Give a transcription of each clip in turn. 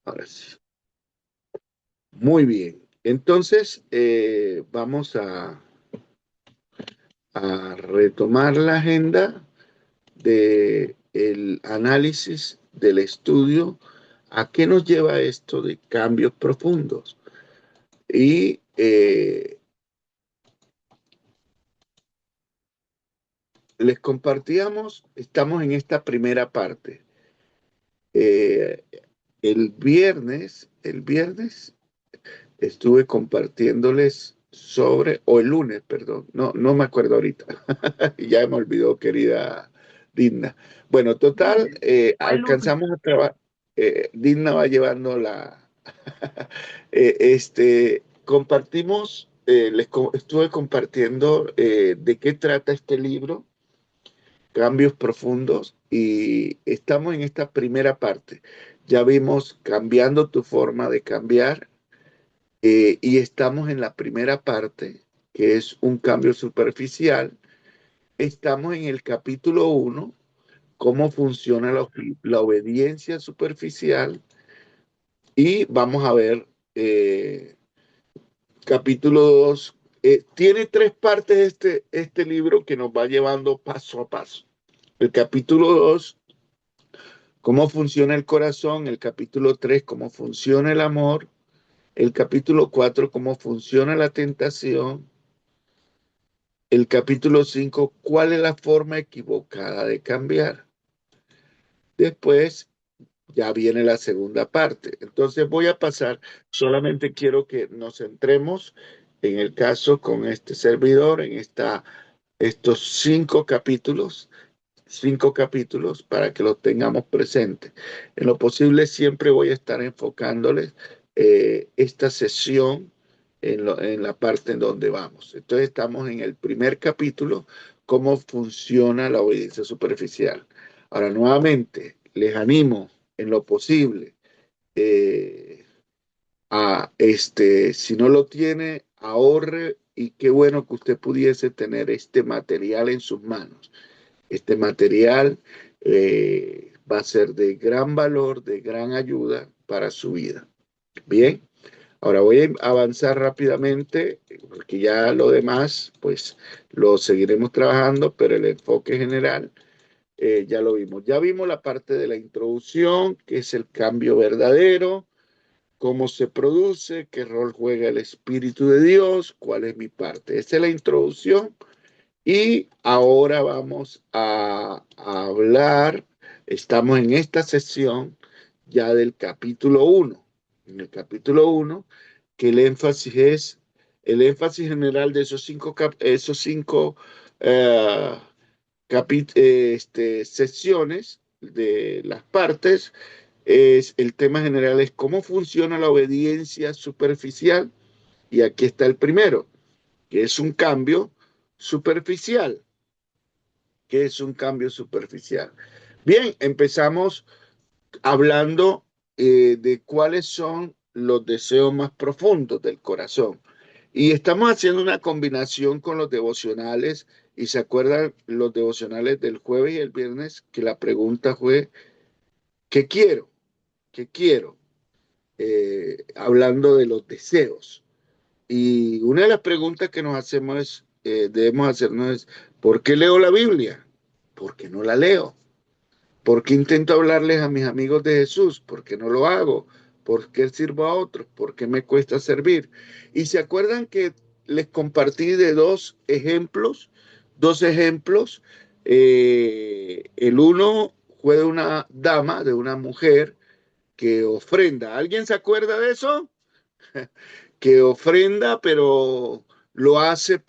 Ahora sí. Muy bien. Entonces, vamos a retomar la agenda de el análisis del estudio. ¿A qué nos lleva esto de cambios profundos? Y les compartíamos, estamos en esta primera parte. Eh, el viernes estuve compartiéndoles sobre, o el lunes, perdón, no me acuerdo ahorita, ya me olvidó, querida Digna. Bueno, total, Lunes, fue el lunes. alcanzamos a trabajar, Digna va llevando la, compartimos, estuve compartiendo de qué trata este libro, Cambios Profundos, y estamos en esta primera parte. Ya vimos cambiando tu forma de cambiar, y estamos en la primera parte, que es un cambio superficial. Estamos en el capítulo 1, cómo funciona la obediencia superficial, y vamos a ver capítulo 2. Tiene tres partes este libro que nos va llevando paso a paso. El capítulo 2, cómo funciona el corazón. El capítulo 3, cómo funciona el amor. El capítulo 4, cómo funciona la tentación. El capítulo 5, ¿cuál es la forma equivocada de cambiar? Después ya viene la segunda parte. Entonces voy a pasar, solamente quiero que nos centremos en el caso con este servidor, en estos cinco capítulos para que los tengamos presentes. En lo posible siempre voy a estar enfocándoles esta sesión en la parte en donde vamos. Entonces estamos en el primer capítulo, cómo funciona la obediencia superficial. Ahora, nuevamente, les animo en lo posible si no lo tiene, ahorre, y qué bueno que usted pudiese tener este material en sus manos. Este material va a ser de gran valor, de gran ayuda para su vida. Bien, ahora voy a avanzar rápidamente porque ya lo demás, pues lo seguiremos trabajando, pero el enfoque general ya lo vimos. Ya vimos la parte de la introducción, que es el cambio verdadero, cómo se produce, qué rol juega el Espíritu de Dios, cuál es mi parte. Esa es la introducción. Y ahora vamos a hablar, estamos en esta sesión ya del capítulo 1. En el capítulo 1, que el énfasis general de esos cinco eh, sesiones de las partes, el tema general es cómo funciona la obediencia superficial. Y aquí está el primero, que es un cambio superficial. ¿Qué es un cambio superficial? Bien, empezamos hablando de cuáles son los deseos más profundos del corazón. Y estamos haciendo una combinación con los devocionales. Y se acuerdan los devocionales del jueves y el viernes, que la pregunta fue, ¿qué quiero? ¿Qué quiero? Hablando de los deseos. Y una de las preguntas que debemos hacernos es, ¿por qué leo la Biblia? ¿Por qué no la leo? ¿Por qué intento hablarles a mis amigos de Jesús? ¿Por qué no lo hago? ¿Por qué sirvo a otros? ¿Por qué me cuesta servir? Y se acuerdan que les compartí de dos ejemplos. El uno fue de una dama, de una mujer que ofrenda. ¿Alguien se acuerda de eso? Que ofrenda, pero lo hace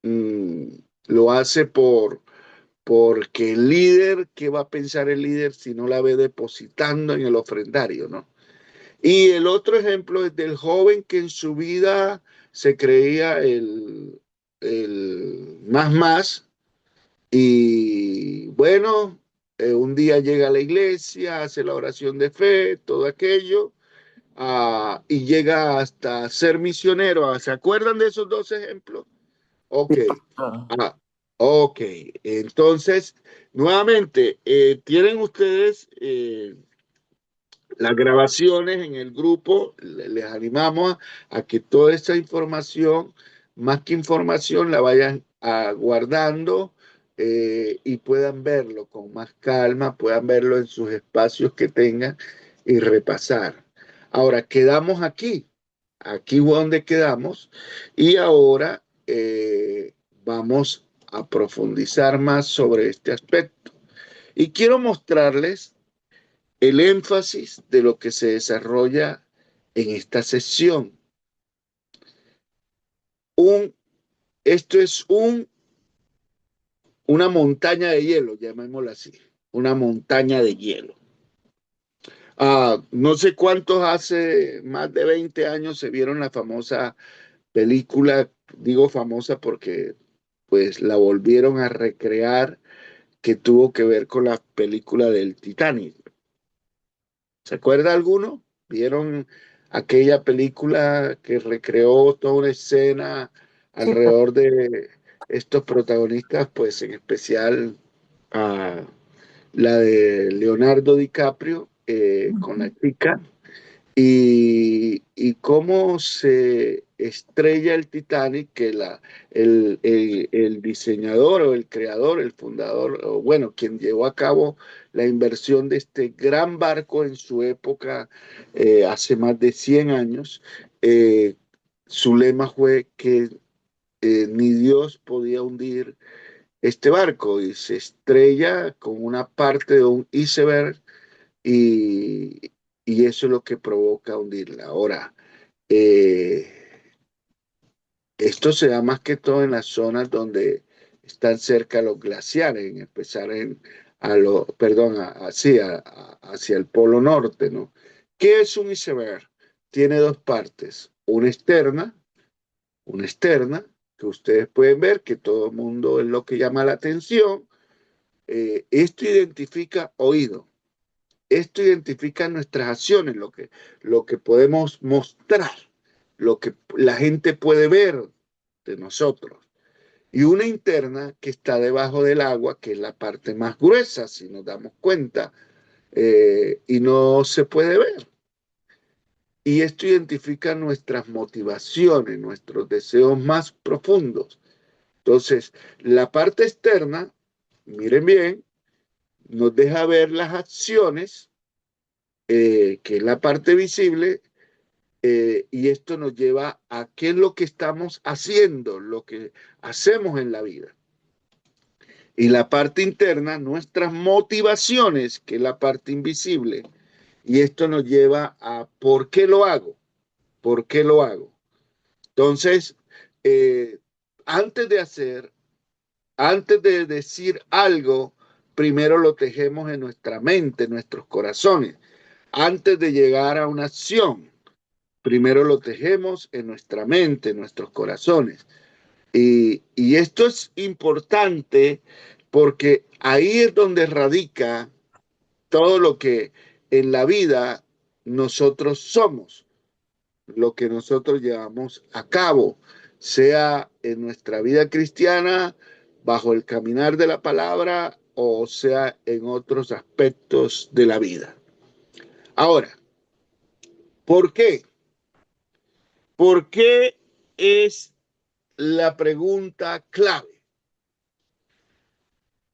mm, lo hace porque el líder, ¿qué va a pensar el líder si no la ve depositando en el ofrendario, no? Y el otro ejemplo es del joven que en su vida se creía el más, y bueno, un día llega a la iglesia, hace la oración de fe, todo aquello, y llega hasta ser misionero. ¿Se acuerdan de esos dos ejemplos? Ok. Ah, Ah, ok. Entonces, nuevamente, tienen ustedes las grabaciones en el grupo, les animamos a que toda esa información, más que información, la vayan guardando y puedan verlo con más calma, puedan verlo en sus espacios que tengan y repasar. Ahora, quedamos aquí donde quedamos, y ahora vamos a profundizar más sobre este aspecto. Y quiero mostrarles el énfasis de lo que se desarrolla en esta sesión. Un, esto es una montaña de hielo, llamémoslo así, una montaña de hielo. No sé cuántos hace más de 20 años se vieron la famosa película, digo famosa porque pues la volvieron a recrear, que tuvo que ver con la película del Titanic. ¿Se acuerda alguno? ¿Vieron aquella película que recreó toda una escena Sí, pues. alrededor de estos protagonistas? Pues en especial a la de Leonardo DiCaprio con la Ujú. chica, y cómo se estrella el Titanic, que el diseñador o el creador, el fundador, o bueno, quien llevó a cabo la inversión de este gran barco en su época, hace más de 100 años, eh, su lema fue que ni Dios podía hundir este barco, y se estrella con una parte de un iceberg, y, y eso es lo que provoca hundirla. Ahora, eh, esto se da más que todo en las zonas donde están cerca los glaciares, en especial perdón, hacia el polo norte, ¿no? ¿Qué es un iceberg? Tiene dos partes, una externa, que ustedes pueden ver, que todo el mundo es lo que llama la atención. Esto identifica oído. Esto identifica nuestras acciones, lo que podemos mostrar, lo que la gente puede ver de nosotros. Y una interna que está debajo del agua, que es la parte más gruesa, si nos damos cuenta, y no se puede ver. Y esto identifica nuestras motivaciones, nuestros deseos más profundos. Entonces, la parte externa, miren bien, nos deja ver las acciones, que es la parte visible, y esto nos lleva a qué es lo que estamos haciendo, lo que hacemos en la vida. Y la parte interna, nuestras motivaciones, que es la parte invisible, y esto nos lleva a por qué lo hago, por qué lo hago. Entonces, eh, antes de hacer, antes de decir algo, primero lo tejemos en nuestra mente, en nuestros corazones. Antes de llegar a una acción, primero lo tejemos en nuestra mente, en nuestros corazones. Y esto es importante porque ahí es donde radica todo lo que en la vida nosotros somos, lo que nosotros llevamos a cabo, sea en nuestra vida cristiana, bajo el caminar de la palabra, o sea en otros aspectos de la vida. Ahora, ¿por qué? ¿Por qué es la pregunta clave?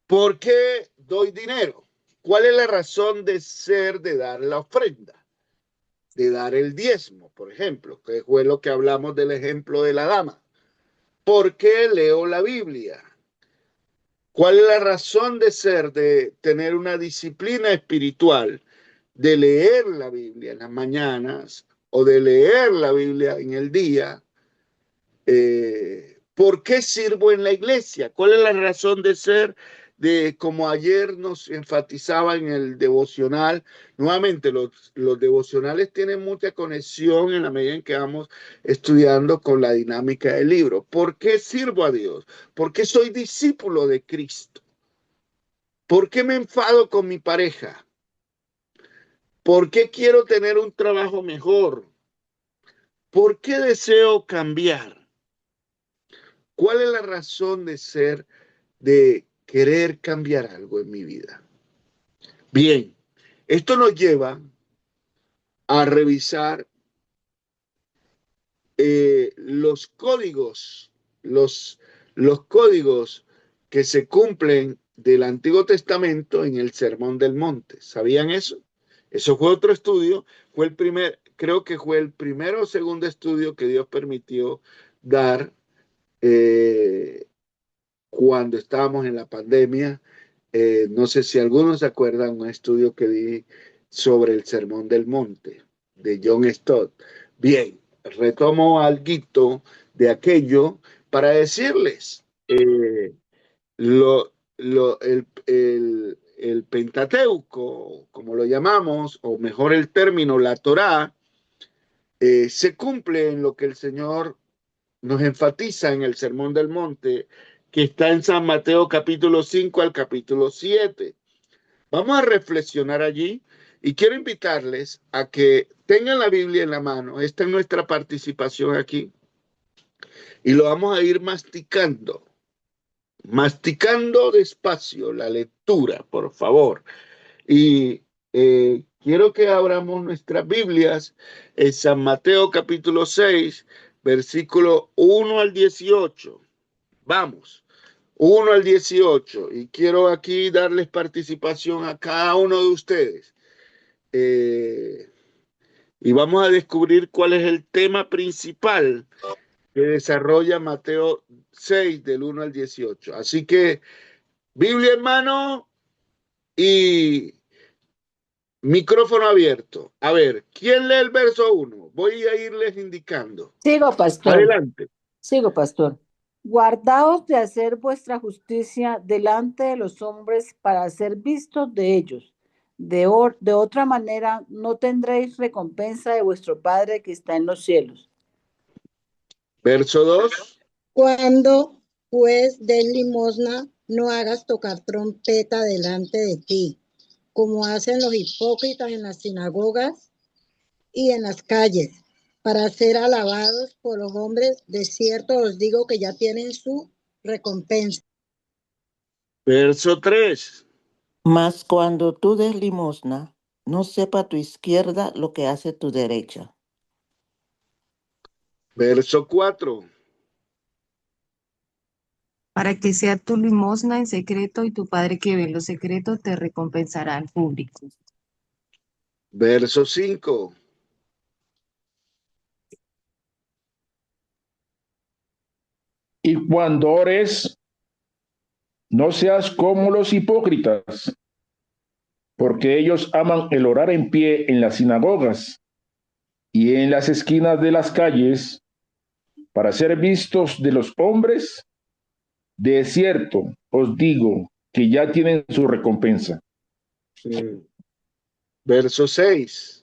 ¿Por qué doy dinero? ¿Cuál es la razón de ser de dar la ofrenda? De dar el diezmo, por ejemplo, que fue lo que hablamos del ejemplo de la dama. ¿Por qué leo la Biblia? ¿Cuál es la razón de ser de tener una disciplina espiritual, de leer la Biblia en las mañanas o de leer la Biblia en el día? ¿Por qué sirvo en la iglesia? ¿Cuál es la razón de ser? De como ayer nos enfatizaba en el devocional, nuevamente los devocionales tienen mucha conexión en la medida en que vamos estudiando con la dinámica del libro. ¿Por qué sirvo a Dios? ¿Por qué soy discípulo de Cristo? ¿Por qué me enfado con mi pareja? ¿Por qué quiero tener un trabajo mejor? ¿Por qué deseo cambiar? ¿Cuál es la razón de ser, de querer cambiar algo en mi vida? Bien, esto nos lleva a revisar los códigos, los códigos que se cumplen del Antiguo Testamento en el Sermón del Monte. ¿Sabían eso? Eso fue otro estudio, fue el primer, creo que fue el primero o segundo estudio que Dios permitió dar cuando estábamos en la pandemia. No sé si algunos se acuerdan un estudio que di sobre el Sermón del Monte de John Stott. Bien, retomo algo de aquello para decirles el Pentateuco, como lo llamamos, o mejor el término, la Torá, se cumple en lo que el Señor nos enfatiza en el Sermón del Monte, que está en San Mateo capítulo 5 al capítulo 7. Vamos a reflexionar allí y quiero invitarles a que tengan la Biblia en la mano. Esta es nuestra participación aquí y lo vamos a ir masticando despacio la lectura, por favor. Y quiero que abramos nuestras Biblias en San Mateo capítulo 6, versículo 1 al 18. Vamos, 1 al 18. Y quiero aquí darles participación a cada uno de ustedes. Y vamos a descubrir cuál es el tema principal que desarrolla Mateo 6 del 1 al 18. Así que Biblia en mano y micrófono abierto. A ver, ¿quién lee el verso 1? Voy a irles indicando. Sigo, pastor. Adelante. Sigo, pastor. Guardaos de hacer vuestra justicia delante de los hombres para ser vistos de ellos. De otra manera, no tendréis recompensa de vuestro Padre que está en los cielos. Verso 2. Cuando pues des limosna, no hagas tocar trompeta delante de ti, como hacen los hipócritas en las sinagogas y en las calles, para ser alabados por los hombres. De cierto os digo que ya tienen su recompensa. Verso 3. Mas cuando tú des limosna, no sepa tu izquierda lo que hace tu derecha. Verso 4. Para que sea tu limosna en secreto y tu Padre que ve en lo secreto te recompensará en público. Verso 5. Y cuando ores, no seas como los hipócritas, porque ellos aman el orar en pie en las sinagogas y en las esquinas de las calles para ser vistos de los hombres. De cierto, os digo que ya tienen su recompensa. Verso 6.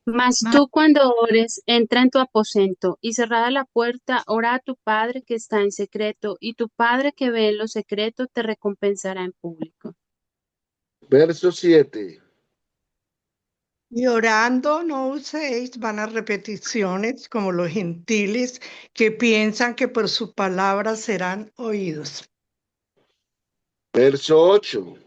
Mas tú cuando ores, entra en tu aposento y cerrada la puerta, ora a tu Padre que está en secreto, y tu Padre que ve en lo secreto te recompensará en público. Verso 7. Y orando no uséis vanas repeticiones como los gentiles que piensan que por su palabra serán oídos. Verso 8.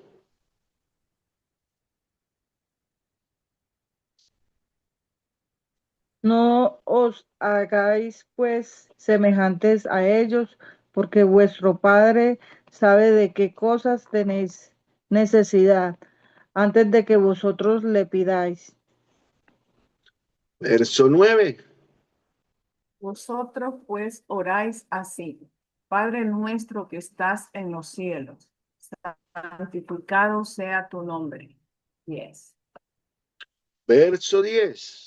No os hagáis pues semejantes a ellos, porque vuestro Padre sabe de qué cosas tenéis necesidad antes de que vosotros le pidáis. Verso 9. Vosotros pues oráis así: Padre nuestro que estás en los cielos, santificado sea tu nombre. 10. Verso 10.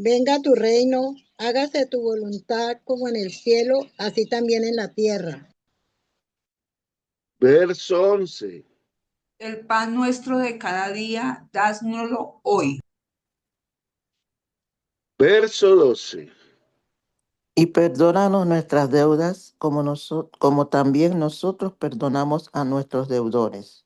Venga tu reino, hágase tu voluntad como en el cielo, así también en la tierra. Verso 11. El pan nuestro de cada día, dásnoslo hoy. Verso 12. Y perdónanos nuestras deudas como también nosotros perdonamos a nuestros deudores.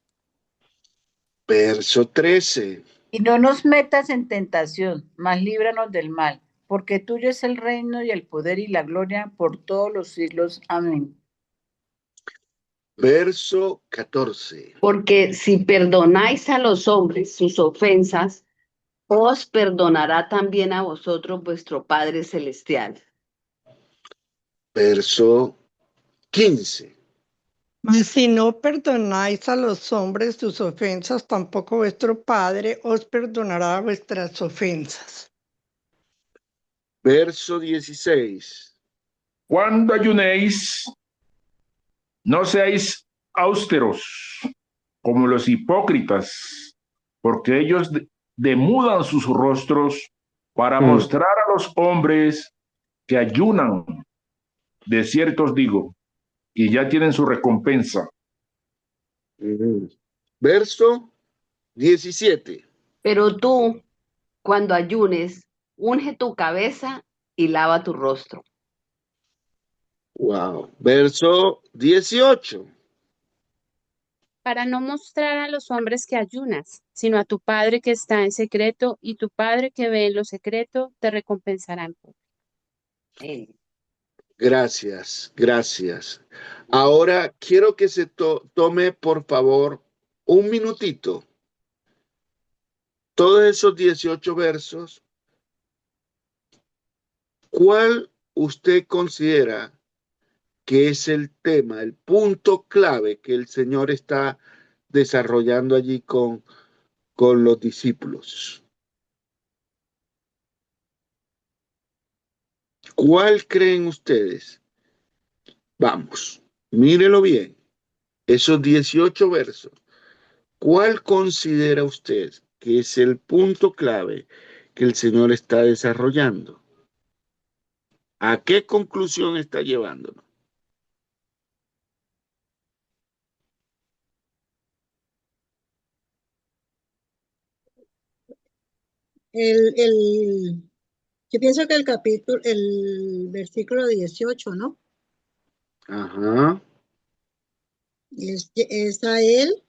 Verso 13. Y no nos metas en tentación, mas líbranos del mal, porque tuyo es el reino y el poder y la gloria por todos los siglos. Amén. Verso 14. Porque si perdonáis a los hombres sus ofensas, os perdonará también a vosotros vuestro Padre Celestial. Verso 15. Mas si no perdonáis a los hombres sus ofensas, tampoco vuestro Padre os perdonará vuestras ofensas. Verso 16. Cuando ayunéis, no seáis austeros como los hipócritas, porque ellos demudan sus rostros para mostrar a los hombres que ayunan. De cierto os digo, y ya tienen su recompensa. Verso 17. Pero tú, cuando ayunes, unge tu cabeza y lava tu rostro. Wow. Verso 18. Para no mostrar a los hombres que ayunas, sino a tu Padre que está en secreto, y tu Padre que ve en lo secreto te recompensará en público. Gracias, gracias. Ahora quiero que se tome, por favor, un minutito. Todos esos 18 versos, ¿cuál usted considera que es el tema, el punto clave que el Señor está desarrollando allí con los discípulos? ¿Cuál creen ustedes? Vamos, mírelo bien. Esos 18 versos, ¿cuál considera usted que es el punto clave que el Señor está desarrollando? ¿A qué conclusión está llevándonos? Yo pienso que el versículo 18, ¿no? Ajá. Es a él.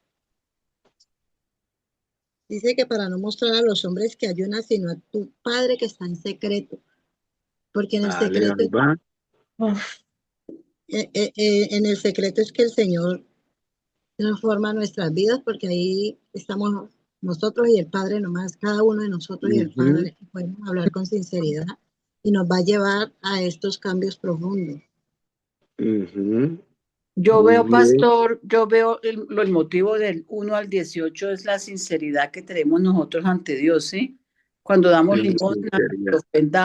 Dice que para no mostrar a los hombres que ayunas, sino a tu Padre que está en secreto. Porque en el Dale, secreto, ahí va. en el secreto es que el Señor transforma nuestras vidas, porque ahí estamos nosotros y el Padre nomás, cada uno de nosotros y el Padre, podemos hablar con sinceridad y nos va a llevar a estos cambios profundos. Yo Muy veo, bien. pastor, yo veo el motivo del 1 al 18 es la sinceridad que tenemos nosotros ante Dios, ¿sí? Cuando damos En limosna, sinceridad.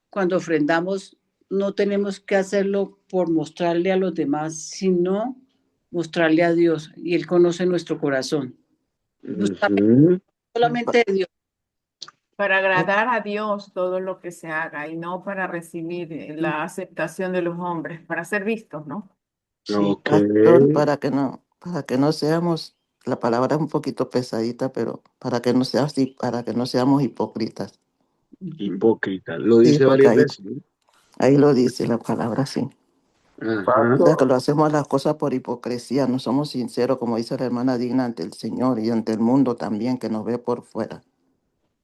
cuando ofrendamos, no tenemos que hacerlo por mostrarle a los demás, sino mostrarle a Dios, y Él conoce nuestro corazón. Solamente de Dios. Para agradar a Dios todo lo que se haga y no para recibir la aceptación de los hombres, para ser vistos, ¿no? Sí, pastor, para que no seamos, la palabra es un poquito pesadita, pero para que no seamos hipócritas. Hipócrita. Lo Sí, dice porque varias veces, ¿no? ahí lo dice la palabra, sí. Ajá. O sea, que lo hacemos las cosas por hipocresía, no somos sinceros, como dice la hermana Digna, ante el Señor y ante el mundo también, que nos ve por fuera.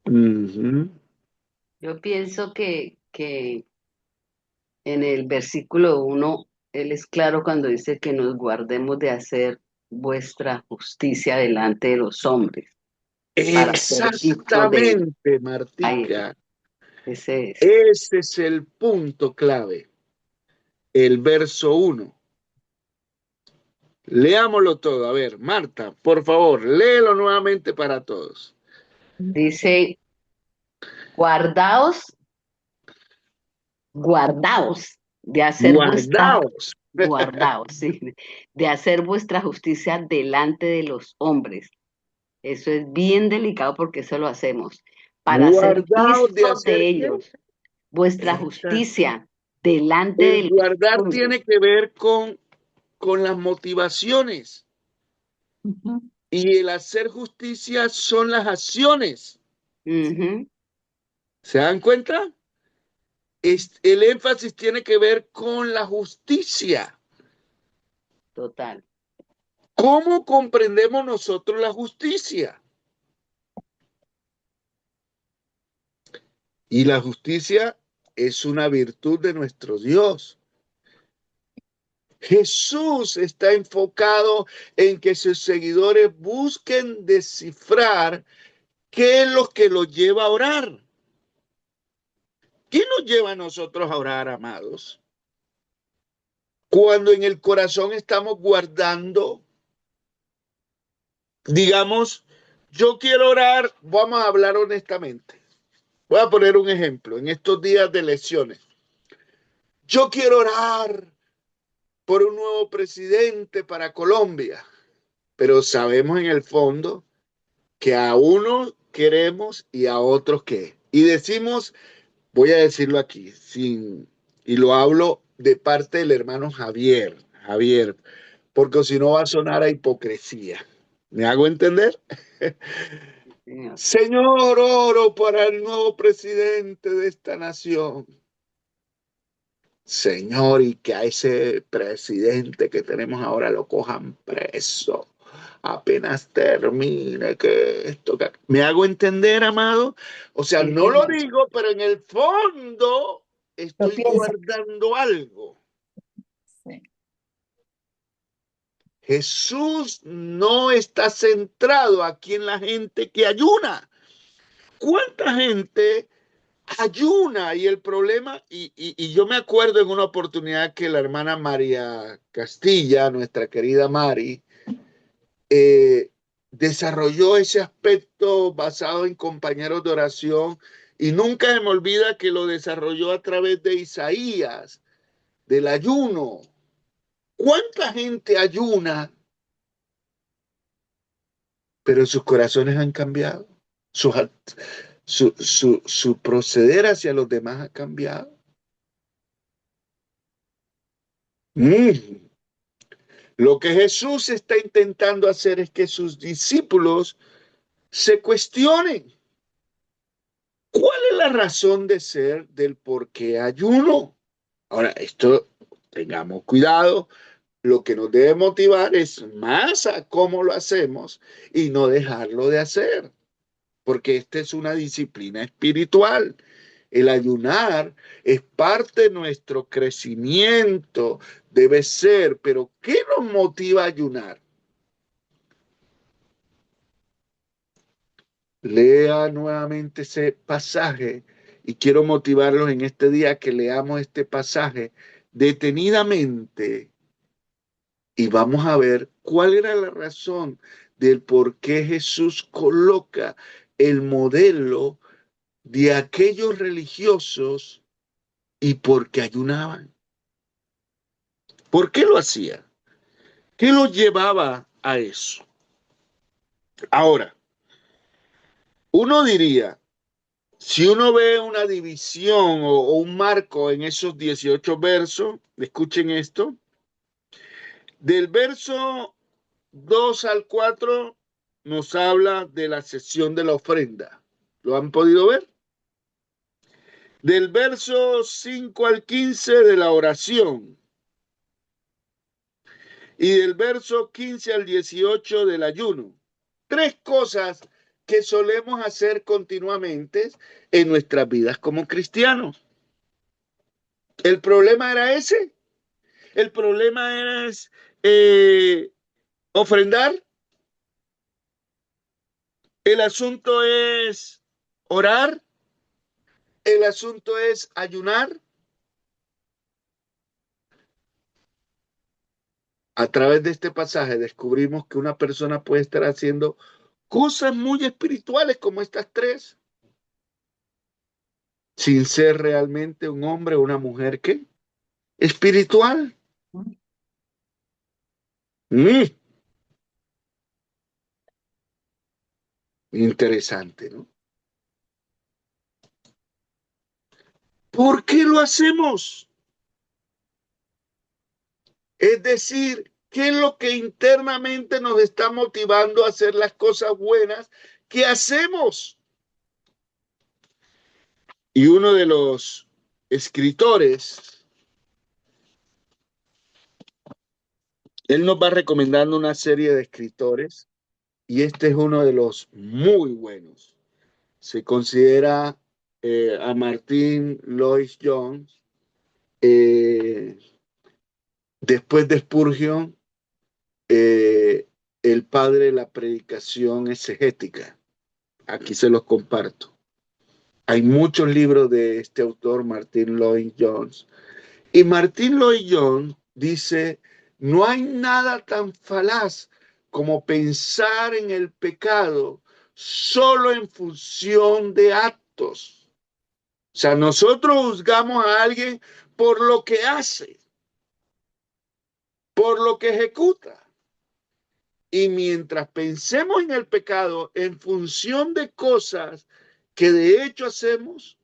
Yo pienso que en el versículo 1, él es claro cuando dice que nos guardemos de hacer vuestra justicia delante de los hombres. Para ser vistos de Exactamente, Martica. Ese es. Ese es el punto clave. El verso 1. Leámoslo todo. A ver, Marta, por favor, léelo nuevamente para todos. Dice, guardaos de hacer sí, de hacer vuestra justicia delante de los hombres. Eso es bien delicado porque eso lo hacemos para ser vistos de ellos. Vuestra justicia delante de los guardar hombres. tiene que ver con las motivaciones. Y el hacer justicia son las acciones. ¿Se dan cuenta? El énfasis tiene que ver con la justicia. Total. ¿Cómo comprendemos nosotros la justicia? Y la justicia es una virtud de nuestro Dios. Jesús está enfocado en que sus seguidores busquen descifrar qué es lo que los lleva a orar. ¿Qué nos lleva a nosotros a orar, amados? Cuando en el corazón estamos guardando, digamos, yo quiero orar, vamos a hablar honestamente. Voy a poner un ejemplo en estos días de elecciones. Yo quiero orar por un nuevo presidente para Colombia, pero sabemos en el fondo que a unos queremos y a otros qué. Y decimos, voy a decirlo aquí, y lo hablo de parte del hermano Javier, porque si no va a sonar a hipocresía. ¿Me hago entender? Señor, oro para el nuevo presidente de esta nación. Señor, y que a ese presidente que tenemos ahora lo cojan preso. Apenas termine que esto... ¿Me hago entender, amado? O sea, no lo digo, pero en el fondo estoy guardando algo. Sí. Jesús no está centrado aquí en la gente que ayuna. ¿Cuánta gente ayuna? Y el problema, y yo me acuerdo en una oportunidad que la hermana María Castilla, nuestra querida Mari, desarrolló ese aspecto basado en compañeros de oración y nunca se me olvida que lo desarrolló a través de Isaías, del ayuno. ¿Cuánta gente ayuna? Pero sus corazones han cambiado. Su proceder hacia los demás ha cambiado. Lo que Jesús está intentando hacer es que sus discípulos se cuestionen. ¿Cuál es la razón de ser del por qué ayuno? Ahora, esto, tengamos cuidado. Lo que nos debe motivar es más a cómo lo hacemos y no dejarlo de hacer, porque esta es una disciplina espiritual. El ayunar es parte de nuestro crecimiento, debe ser, pero ¿qué nos motiva a ayunar? Lea nuevamente ese pasaje y quiero motivarlos en este día que leamos este pasaje detenidamente y vamos a ver cuál era la razón del por qué Jesús coloca el modelo de aquellos religiosos y por qué ayunaban. ¿Por qué lo hacía? ¿Qué los llevaba a eso? Ahora, uno diría, si uno ve una división o un marco en esos 18 versos, escuchen esto, del verso 2 al 4 nos habla de la sesión de la ofrenda. ¿Lo han podido ver? Del verso 5 al 15 de la oración. Y del verso 15 al 18 del ayuno. Tres cosas que solemos hacer continuamente en nuestras vidas como cristianos. El problema era ese. El problema era ofrendar. El asunto es orar. El asunto es ayunar. A través de este pasaje descubrimos que una persona puede estar haciendo cosas muy espirituales como estas tres, sin ser realmente un hombre o una mujer que espiritual. Interesante, ¿no? ¿Por qué lo hacemos? Es decir, ¿qué es lo que internamente nos está motivando a hacer las cosas buenas que hacemos? Y uno de los escritores, él nos va recomendando una serie de escritores y este es uno de los muy buenos. Se considera a Martin Lloyd Jones Después de Spurgeon, el padre de la predicación exegética. Aquí se los comparto. Hay muchos libros de este autor, Martin Lloyd-Jones. Y Martin Lloyd-Jones dice, no hay nada tan falaz como pensar en el pecado solo en función de actos. O sea, nosotros juzgamos a alguien por lo que hace, por lo que ejecuta. Y mientras pensemos en el pecado en función de cosas que de hecho hacemos,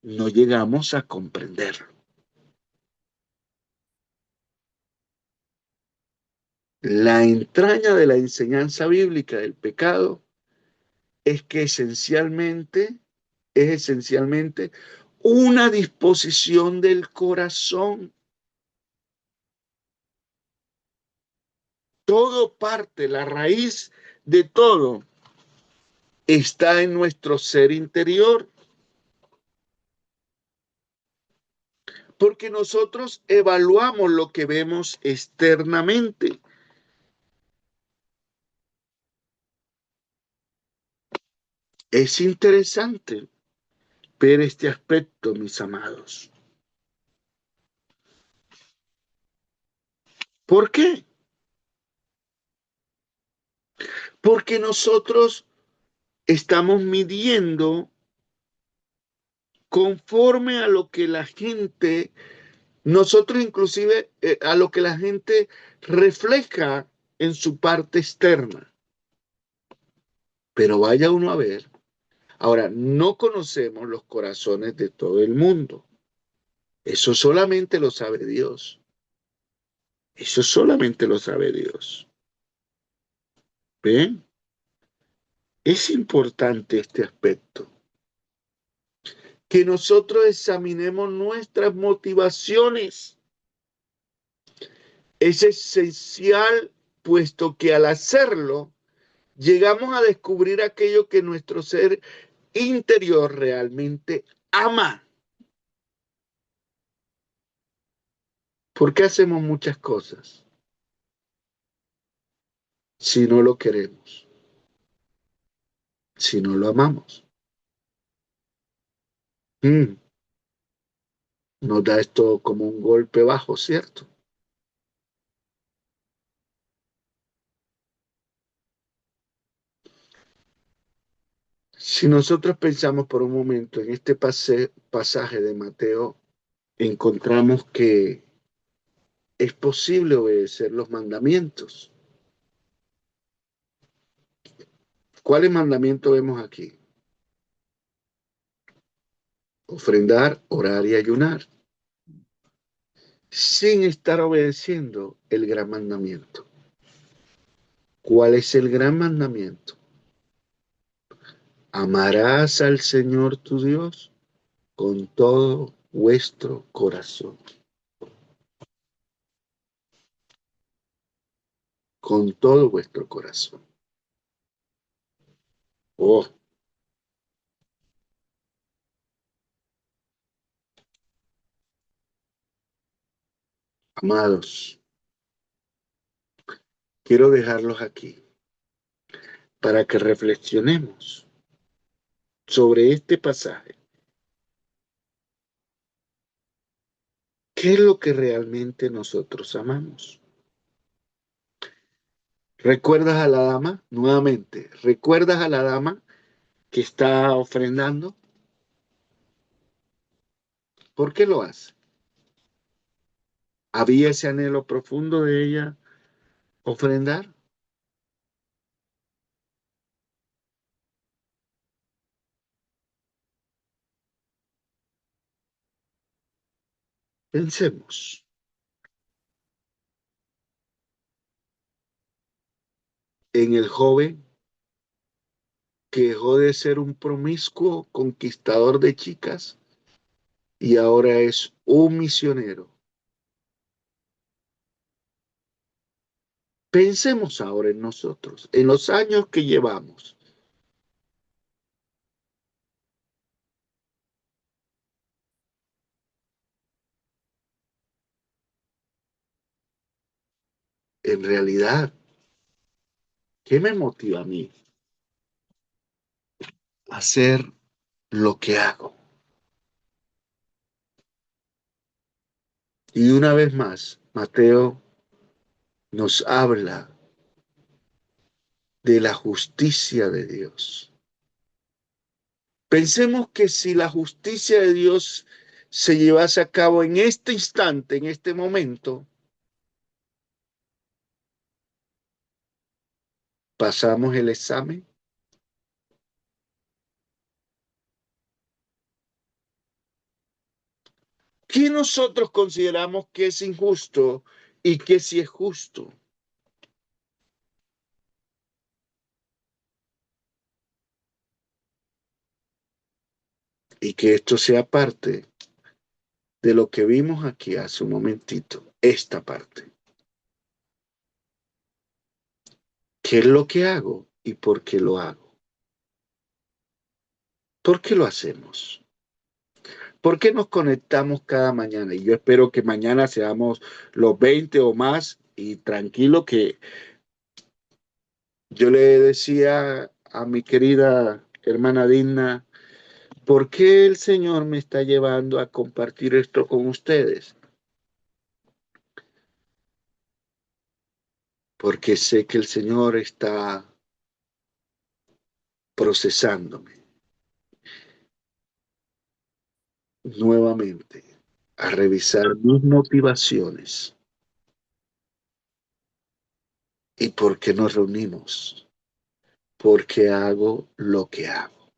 no llegamos a comprenderlo. La entraña de la enseñanza bíblica del pecado es que es esencialmente una disposición del corazón. Todo parte, la raíz de todo está en nuestro ser interior. Porque nosotros evaluamos lo que vemos externamente. Es interesante ver este aspecto, mis amados. ¿Por qué? Porque nosotros estamos midiendo conforme a lo que la gente, nosotros inclusive a lo que la gente refleja en su parte externa. Pero vaya uno a ver. Ahora, no conocemos los corazones de todo el mundo. Eso solamente lo sabe Dios. Eso solamente lo sabe Dios. ¿Ven? Es importante este aspecto. Que nosotros examinemos nuestras motivaciones. Es esencial, puesto que al hacerlo, llegamos a descubrir aquello que nuestro ser interior realmente ama. ¿Por qué hacemos muchas cosas si no lo queremos? Si no lo amamos. Nos da esto como un golpe bajo, ¿cierto? Si nosotros pensamos por un momento en este pasaje de Mateo, encontramos que es posible obedecer los mandamientos. ¿Cuáles mandamientos vemos aquí? Ofrendar, orar y ayunar, sin estar obedeciendo el gran mandamiento. ¿Cuál es el gran mandamiento? Amarás al Señor tu Dios con todo vuestro corazón. Con todo vuestro corazón. Oh, amados, quiero dejarlos aquí para que reflexionemos sobre este pasaje. ¿Qué es lo que realmente nosotros amamos? ¿Recuerdas a la dama? Nuevamente, ¿recuerdas a la dama que está ofrendando? ¿Por qué lo hace? ¿Había ese anhelo profundo de ella ofrendar? Pensemos en el joven que dejó de ser un promiscuo conquistador de chicas y ahora es un misionero. Pensemos ahora en nosotros, en los años que llevamos. en realidad, ¿qué me motiva a mí a hacer lo que hago? Y una vez más, Mateo nos habla de la justicia de Dios. Pensemos que si la justicia de Dios se llevase a cabo en este instante, en este momento, pasamos el examen. ¿Qué nosotros consideramos que es injusto y que sí es justo? Y que esto sea parte de lo que vimos aquí hace un momentito, esta parte. ¿Qué es lo que hago y por qué lo hago? ¿Por qué lo hacemos? ¿Por qué nos conectamos cada mañana? Y yo espero que mañana seamos los 20 o más y tranquilo que yo le decía a mi querida hermana Digna, ¿por qué el Señor me está llevando a compartir esto con ustedes? Porque sé que el Señor está procesándome nuevamente a revisar mis motivaciones y por qué nos reunimos, por qué hago lo que hago.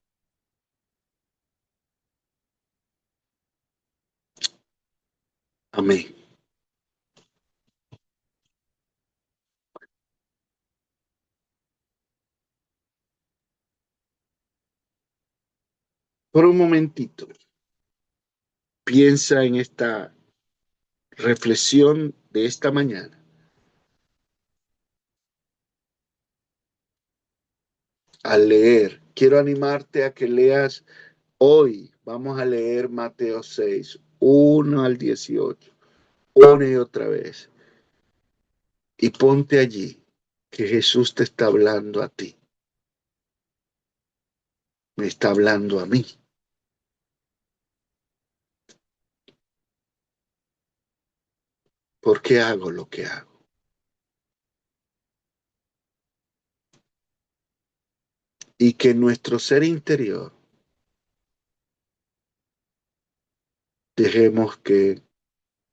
Amén. Por un momentito, piensa en esta reflexión de esta mañana. Al leer, quiero animarte a que leas hoy. Vamos a leer Mateo 6, 1 al 18, una y otra vez. Y ponte allí, que Jesús te está hablando a ti. Me está hablando a mí. ¿Por qué hago lo que hago? Y que en nuestro ser interior dejemos que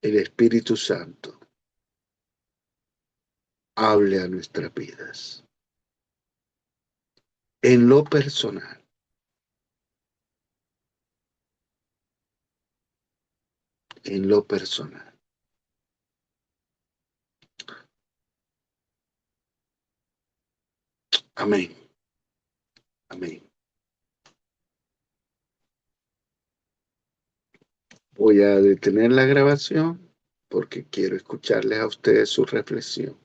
el Espíritu Santo hable a nuestras vidas. En lo personal. En lo personal. Amén. Amén. Voy a detener la grabación porque quiero escucharles a ustedes su reflexión.